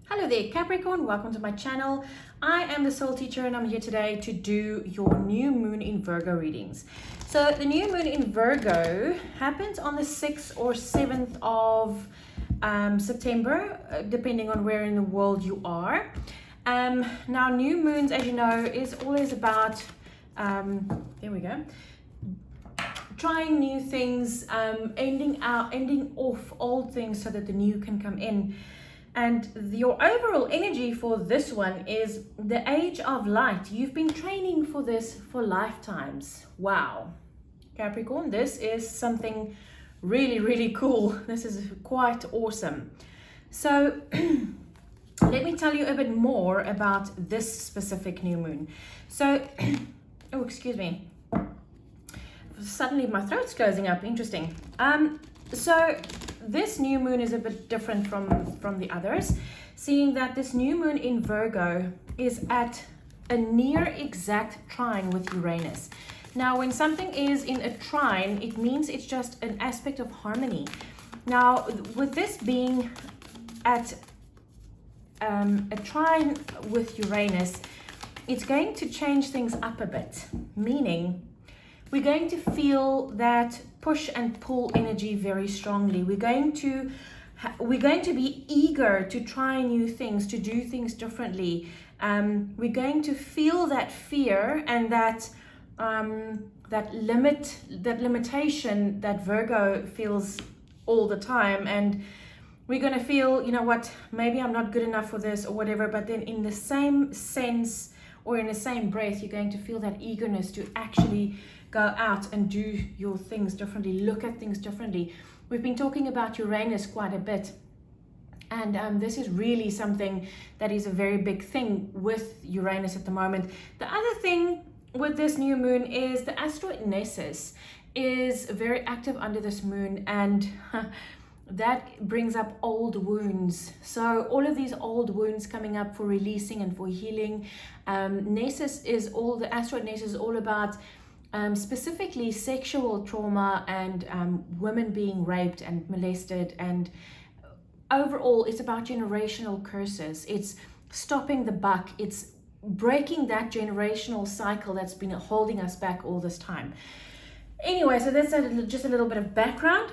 Hello there Capricorn, welcome to my channel. I am the soul teacher and I'm here today to do your new moon in Virgo readings. So the new moon in Virgo happens on the 6th or 7th of September, depending on where in the world you are. Now new moons, as you know, is always about, there we go, trying new things, ending off old things so that the new can come in. And your overall energy for this one is the age of light. You've been training for this for lifetimes. Wow. Capricorn, this is something really, really cool. This is quite awesome. So let me tell you a bit more about this specific new moon. So, oh, excuse me. Suddenly my throat's closing up. Interesting. So this new moon is a bit different from the others, seeing that this new moon in Virgo is at a near exact trine with Uranus. Now, when something is in a trine, it means it's just an aspect of harmony. Now, with this being at a trine with Uranus, it's going to change things up a bit, meaning we're going to feel that push and pull energy very strongly. We're going to be eager to try new things, to do things differently. We're going to feel that fear and that limitation that Virgo feels all the time. And we're going to feel, you know what, maybe I'm not good enough for this or whatever. But then in the same sense or in the same breath, you're going to feel that eagerness to actually go out and do your things differently, look at things differently. We've been talking about Uranus quite a bit, and this is really something that is a very big thing with Uranus at the moment. The other thing with this new moon is the asteroid Nessus is very active under this moon, and that brings up old wounds. So all of these old wounds coming up for releasing and for healing. The asteroid Nessus is all about specifically sexual trauma and women being raped and molested, and overall it's about generational curses. It's stopping the buck. It's breaking that generational cycle that's been holding us back all this time. Anyway, so that's just a little bit of background.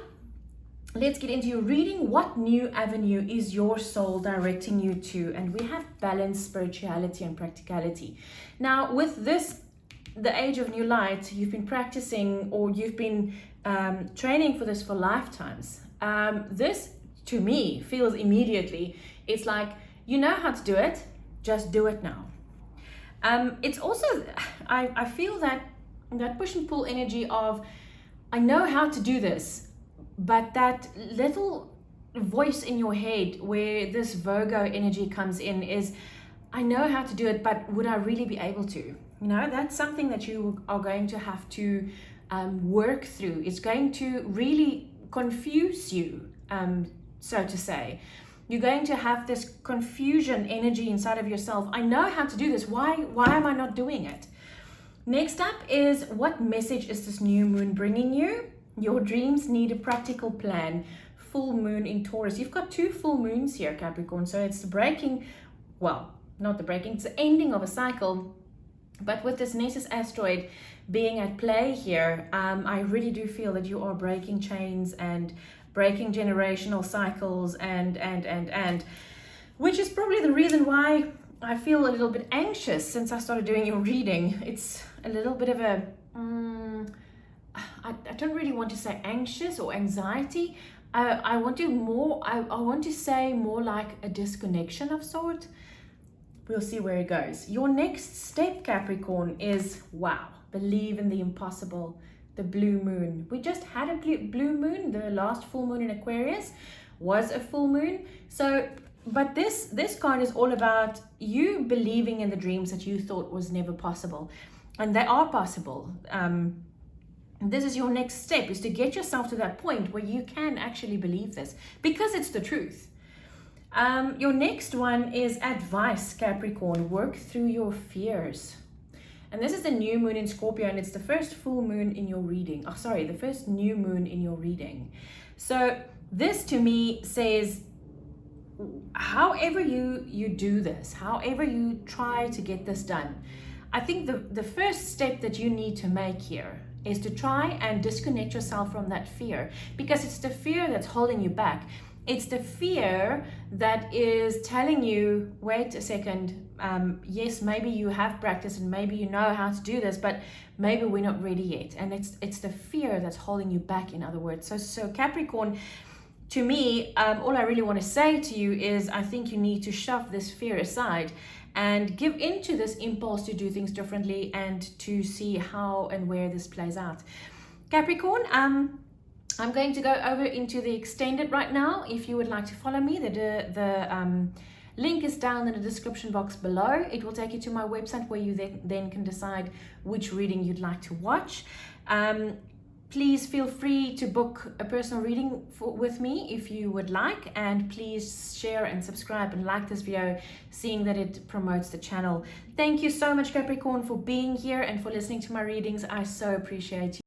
Let's get into your reading. What new avenue is your soul directing you to? And we have balance, spirituality, and practicality. Now with this, the age of new light, you've been practicing or you've been training for this for lifetimes. This to me feels immediately, it's like, you know how to do it, just do it now. It's also, I feel that push and pull energy of, I know how to do this, but that little voice in your head where this Virgo energy comes in is, I know how to do it, but would I really be able to? You know, that's something that you are going to have to work through. It's going to really confuse you, so to say. You're going to have this confusion energy inside of yourself. I know how to do this. Why am I not doing it? Next up is, what message is this new moon bringing you? Your dreams need a practical plan. Full moon in Taurus. You've got two full moons here, Capricorn. So it's the breaking, well, not the breaking, it's the ending of a cycle. But with this Nessus asteroid being at play here, I really do feel that you are breaking chains and breaking generational cycles and which is probably the reason why I feel a little bit anxious since I started doing your reading. It's a little bit of a, I don't really want to say anxious or anxiety. I want to say more like a disconnection of sort. We'll see where it goes. Your next step, Capricorn, is, wow, believe in the impossible, the blue moon. We just had a blue moon. The last full moon in Aquarius was a full moon. So, but this card is all about you believing in the dreams that you thought was never possible. And they are possible. This is your next step, is to get yourself to that point where you can actually believe this, because it's the truth. Your next one is advice, Capricorn. Work through your fears. And this is the new moon in Scorpio, and it's the first full moon in your reading. Oh, sorry, the first new moon in your reading. So this to me says however you do this, however you try to get this done, I think the first step that you need to make here is to try and disconnect yourself from that fear, because it's the fear that's holding you back. It's the fear that is telling you, wait a second, yes, maybe you have practiced and maybe you know how to do this, but maybe we're not ready yet. And it's the fear that's holding you back, in other words. So Capricorn, to me, all I really want to say to you is I think you need to shove this fear aside and give into this impulse to do things differently and to see how and where this plays out. Capricorn, I'm going to go over into the extended right now. If you would like to follow me, the link is down in the description box below. It will take you to my website where you then can decide which reading you'd like to watch. Please feel free to book a personal reading with me if you would like, and please share and subscribe and like this video, seeing that it promotes the channel. Thank you so much, Capricorn, for being here and for listening to my readings. I so appreciate you.